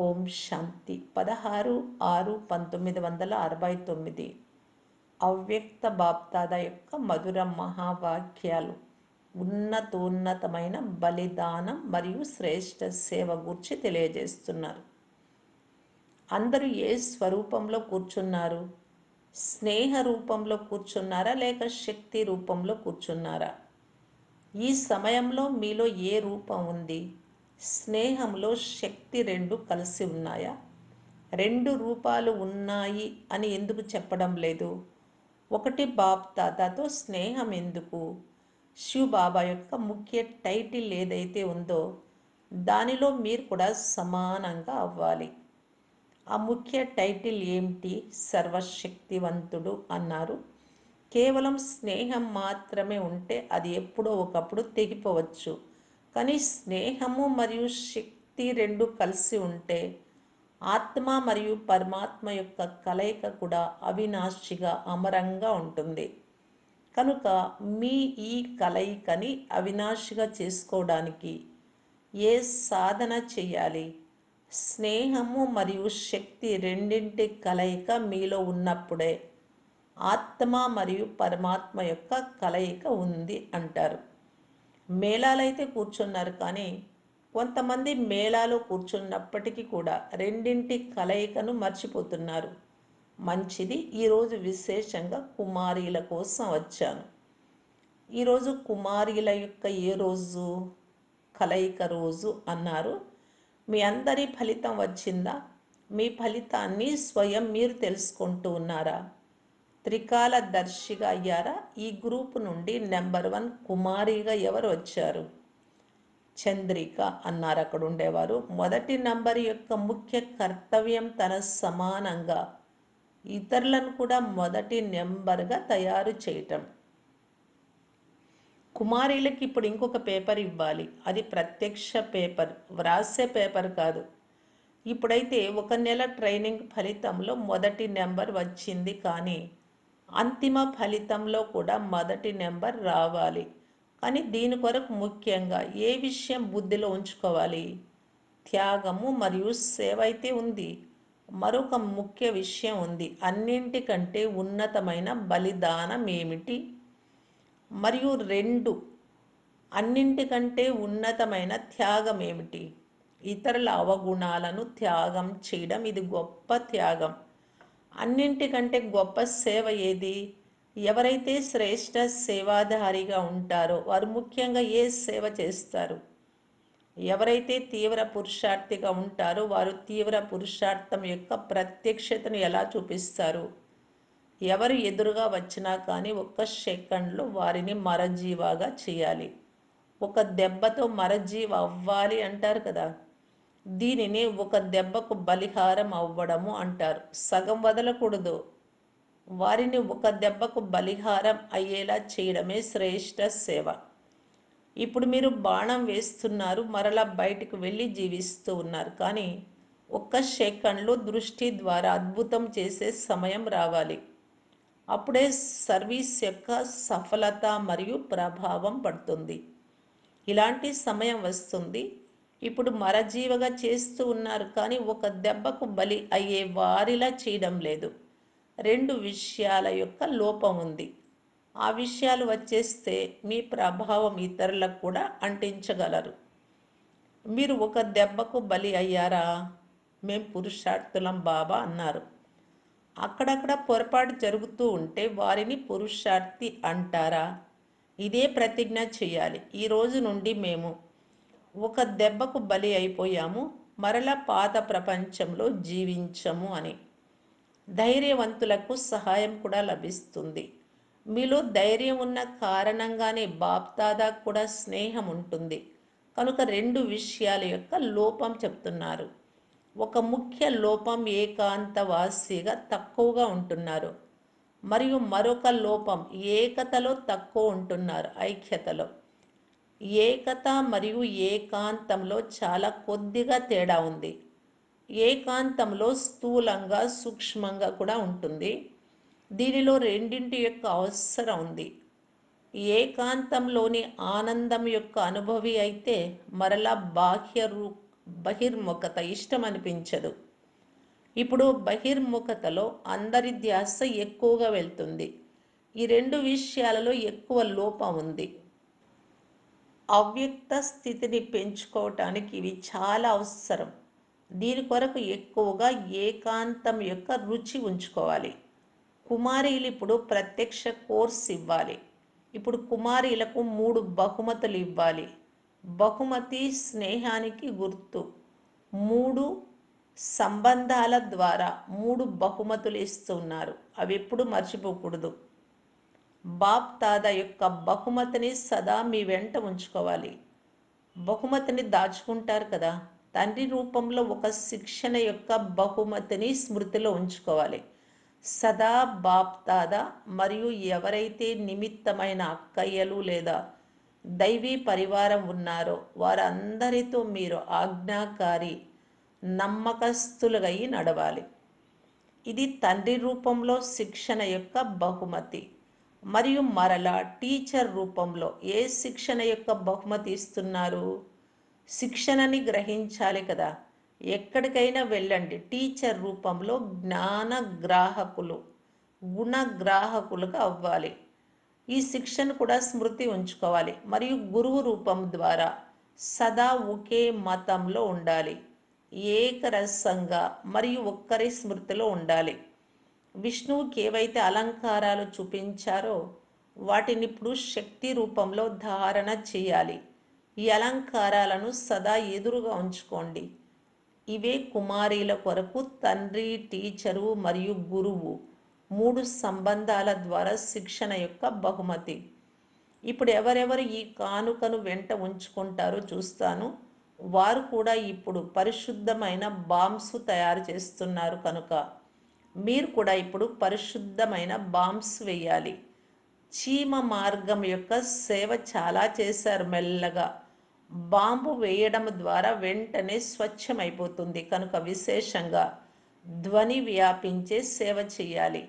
ఓం శాంతి 16/6/1969 అవ్యక్త బాప్దాద యొక్క మధుర మహావాక్యాలు ఉన్నతోన్నతమైన బలిదానం మరియు శ్రేష్ఠ సేవ గురించి తెలియజేస్తున్నారు. అందరూ ఏ స్వరూపంలో కూర్చున్నారు? స్నేహ రూపంలో కూర్చున్నారా లేక శక్తి రూపంలో కూర్చున్నారా? ఈ సమయంలో మీలో ఏ రూపం ఉంది? స్నేహంలో శక్తి రెండు కలిసి ఉన్నాయా? రెండు రూపాలు ఉన్నాయి అని ఎందుకు చెప్పడం లేదు? ఒకటి బాప్ దాదాతో స్నేహం ఎందుకు? శివ్ బాబా యొక్క ముఖ్య టైటిల్ ఏదైతే ఉందో దానిలో మీరు కూడా సమానంగా అవ్వాలి. ఆ ముఖ్య టైటిల్ ఏమిటి? సర్వశక్తివంతుడు అన్నారు. కేవలం స్నేహం మాత్రమే ఉంటే అది ఎప్పుడో ఒకప్పుడు తెగిపోవచ్చు. కానీ స్నేహము మరియు శక్తి రెండు కలిసి ఉంటే ఆత్మ మరియు పరమాత్మ యొక్క కలయిక కూడా అవినాశిగా అమరంగా ఉంటుంది. కనుక మీ ఈ కలయికని అవినాశిగా చేసుకోవడానికి ఏ సాధన చేయాలి? స్నేహము మరియు శక్తి రెండింటి కలయిక మీలో ఉన్నప్పుడే ఆత్మ మరియు పరమాత్మ యొక్క కలయిక ఉంది అంటారు. మేళాలైతే కూర్చున్నారు, కానీ కొంతమంది మేళాలో కూర్చున్నప్పటికీ కూడా రెండింటి కలయికను మర్చిపోతున్నారు. మంచిది. ఈరోజు విశేషంగా కుమారీల కోసం వచ్చాను. ఈరోజు కుమారీల యొక్క ఏ రోజు? కలయిక రోజు అన్నారు. మీ అందరి ఫలితం వచ్చిందా? మీ ఫలితాన్ని స్వయం మీరు తెలుసుకుంటూ ఉన్నారా? త్రికాల దర్శిగా అయ్యారా? ఈ గ్రూప్ నుండి నెంబర్ 1 కుమారిగా ఎవరు వచ్చారు? చంద్రిక అన్నారు అక్కడ ఉండేవారు. మొదటి నంబర్ యొక్క ముఖ్య కర్తవ్యం తన సమానంగా ఇతరులను కూడా మొదటి నెంబర్గా తయారు చేయటం. కుమారీలకి ఇప్పుడు ఇంకొక పేపర్ ఇవ్వాలి. అది ప్రత్యక్ష పేపర్, వ్రాసే పేపర్ కాదు. ఇప్పుడైతే 1 నెల ట్రైనింగ్ ఫలితంలో మొదటి నెంబర్ వచ్చింది, కానీ అంతిమ ఫలితంలో కూడా మొదటి నెంబర్ రావాలి. కానీ దీని కొరకు ముఖ్యంగా ఏ విషయం బుద్ధిలో ఉంచుకోవాలి? త్యాగము మరియు సేవ అయితే ఉంది. మరొక ముఖ్య విషయం ఉంది. అన్నింటికంటే ఉన్నతమైన బలిదానం ఏమిటి? మరియు 2, అన్నింటికంటే ఉన్నతమైన త్యాగం ఏమిటి? ఇతరుల అవగుణాలను త్యాగం చేయడం, ఇది గొప్ప త్యాగం. అన్నింటికంటే గొప్ప సేవ ఏది? ఎవరైతే శ్రేష్ఠ సేవాధారిగా ఉంటారో వారు ముఖ్యంగా ఏ సేవ చేస్తారు? ఎవరైతే తీవ్ర పురుషార్థిగా ఉంటారో వారు తీవ్ర పురుషార్థం యొక్క ప్రత్యక్షతను ఎలా చూపిస్తారు? ఎవరు ఎదురుగా వచ్చినా కానీ 1 సెకండ్లో వారిని మరజీవాగా చేయాలి. ఒక దెబ్బతో మరజీవ అవ్వాలి అంటారు కదా. దీనిని ఒక దెబ్బకు బలిహారం అవ్వడము అంటారు. సగం వదలకూడదు. వారిని ఒక దెబ్బకు బలిహారం అయ్యేలా చేయడమే శ్రేష్ఠ సేవ. ఇప్పుడు మీరు బాణం వేస్తున్నారు, మరలా బయటికి వెళ్ళి జీవిస్తూ ఉన్నారు. కానీ 1 సెకండ్లో దృష్టి ద్వారా అద్భుతం చేసే సమయం రావాలి. అప్పుడే సర్వీస్ యొక్క సఫలత మరియు ప్రభావం పడుతుంది. ఇలాంటి సమయం వస్తుంది. ఇప్పుడు మరజీవగా చేస్తూ ఉన్నారు, కానీ ఒక దెబ్బకు బలి అయ్యే వారిలా చేయడం లేదు. 2 విషయాల యొక్క లోపం ఉంది. ఆ విషయాలు వచ్చేస్తే మీ ప్రభావం ఇతరులకు కూడా అంటించగలరు. మీరు ఒక దెబ్బకు బలి అయ్యారా? మేం పురుషార్థులం బాబా అన్నారు. అక్కడక్కడ పొరపాటు జరుగుతూ ఉంటే వారిని పురుషార్థి అంటారా? ఇదే ప్రతిజ్ఞ చేయాలి. ఈ రోజు నుండి మేము ఒక దెబ్బకు బలి అయిపోయాము, మరలా పాత ప్రపంచంలో జీవించము అని. ధైర్యవంతులకు సహాయం కూడా లభిస్తుంది. మీలో ధైర్యం ఉన్న కారణంగానే బాప్దాదా కూడా స్నేహం ఉంటుంది. కనుక 2 విషయాల యొక్క లోపం చెప్తున్నారు. ఒక ముఖ్య లోపం ఏకాంతవాసిగా తక్కువగా ఉంటున్నారు. మరియు మరొక లోపం ఏకతలో తక్కువ ఉంటున్నారు. ఐక్యతలో ఏకత మరియు ఏకాంతంలో చాలా కొద్దిగా తేడా ఉంది. ఏకాంతంలో స్థూలంగా సూక్ష్మంగా కూడా ఉంటుంది. దీనిలో రెండింటి యొక్క అవసరం ఉంది. ఏకాంతంలోని ఆనందం యొక్క అనుభవి అయితే మరలా బహిర్ముఖత ఇష్టం అనిపించదు. ఇప్పుడు బహిర్ముఖతలో అందరి ధ్యాస ఎక్కువగా వెళ్తుంది. ఈ రెండు విషయాలలో ఎక్కువ లోపం ఉంది. అవ్యక్త స్థితిని పెంచుకోవటానికి ఇవి చాలా అవసరం. దీని కొరకు ఎక్కువగా ఏకాంతం యొక్క రుచి ఉంచుకోవాలి. కుమారీలు ఇప్పుడు ప్రత్యక్ష కోర్స్ ఇవ్వాలి. ఇప్పుడు కుమారీలకు 3 బహుమతులు ఇవ్వాలి. బహుమతి స్నేహానికి గుర్తు. 3 సంబంధాల ద్వారా 3 బహుమతులు ఇస్తున్నారు. అవి ఎప్పుడు మర్చిపోకూడదు. బాప్ దాదా యొక్క బహుమతిని సదా మీ వెంట ఉంచుకోవాలి. బహుమతిని దాచుకుంటారు కదా, తండ్రి రూపంలో ఒక శిక్షణ యొక్క బహుమతిని స్మృతిలో ఉంచుకోవాలి. సదా బాప్ దాదా మరియు ఎవరైతే నిమిత్తమైన అక్కయ్యలు లేదా దైవీ పరివారం ఉన్నారో వారందరితో మీరు ఆజ్ఞాకారి నమ్మకస్తులుగా నడవాలి. ఇది తండ్రి రూపంలో శిక్షణ యొక్క బహుమతి. మరియు మరలా టీచర్ రూపంలో ఏ శిక్షణ యొక్క బహుమతి ఇస్తున్నారు? శిక్షణని గ్రహించాలి కదా. ఎక్కడికైనా వెళ్ళండి, టీచర్ రూపంలో జ్ఞాన గ్రాహకులు, గుణగ్రాహకులుగా అవ్వాలి. ఈ శిక్షణ కూడా స్మృతి ఉంచుకోవాలి. మరియు గురువు రూపం ద్వారా సదా ఒకే మతంలో ఉండాలి. ఏకరసంగా మరియు ఒక్కరి స్మృతిలో ఉండాలి. విష్ణువుకి ఏవైతే అలంకారాలు చూపించారో వాటిని ఇప్పుడు శక్తి రూపంలో ధారణ చేయాలి. ఈ అలంకారాలను సదా ఎదురుగా ఉంచుకోండి. ఇవే కుమారీల కొరకు తండ్రి, టీచరు మరియు గురువు 3 సంబంధాల ద్వారా శిక్షణ యొక్క బహుమతి. ఇప్పుడు ఎవరెవరు ఈ కానుకను వెంట ఉంచుకుంటారో చూస్తాను. వారు కూడా ఇప్పుడు పరిశుద్ధమైన బాంసు తయారు చేస్తున్నారు కనుక మీరు కూడా ఇప్పుడు పరిశుద్ధమైన బాంస్ వేయాలి. చీమ మార్గం యొక్క సేవ చాలా చేశారు. మెల్లగా బాంబు వేయడం ద్వారా వెంటనే స్వచ్ఛమైపోతుంది కనుక విశేషంగా ధ్వని వ్యాపించే సేవ చేయాలి.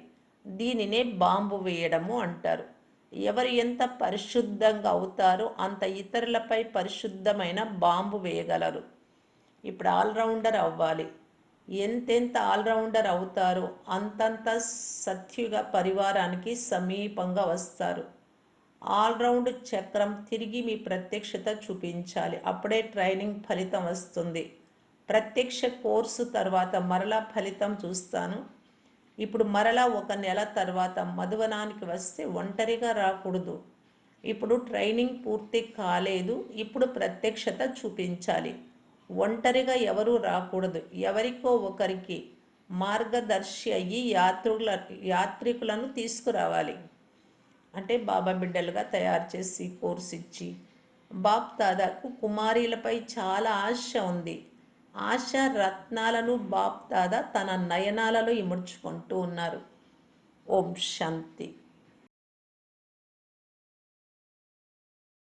దీనినే బాంబు వేయడము అంటారు. ఎవరు ఎంత పరిశుద్ధంగా అవుతారో అంత ఇతరులపై పరిశుద్ధమైన బాంబు వేయగలరు. ఇప్పుడు ఆల్రౌండర్ అవ్వాలి. ఎంతెంత ఆల్రౌండర్ అవుతారో అంతంత సత్యుగ పరివారానికి సమీపంగా వస్తారు. ఆల్రౌండ్ చక్రం తిరిగి మీ ప్రత్యక్షత చూపించాలి. అప్పుడే ట్రైనింగ్ ఫలితం వస్తుంది. ప్రత్యక్ష కోర్సు తర్వాత మరలా ఫలితం చూస్తాను. ఇప్పుడు మరలా 1 నెల తర్వాత మధువనానికి వస్తే ఒంటరిగా రాకూడదు. ఇప్పుడు ట్రైనింగ్ పూర్తి కాలేదు. ఇప్పుడు ప్రత్యక్షత చూపించాలి. ఒంటరిగా ఎవరూ రాకూడదు. ఎవరికో ఒకరికి మార్గదర్శి అయ్యి యాత్రికులను తీసుకురావాలి. అంటే బాబా బిడ్డలుగా తయారు చేసి కోర్సు ఇచ్చి. బాప్ దాదాకు కుమారీలపై చాలా ఆశ ఉంది. ఆశ రత్నాలను బాప్ దాదా తన నయనాలలో ఇముడ్చుకుంటూ ఉన్నారు. ఓం శాంతి.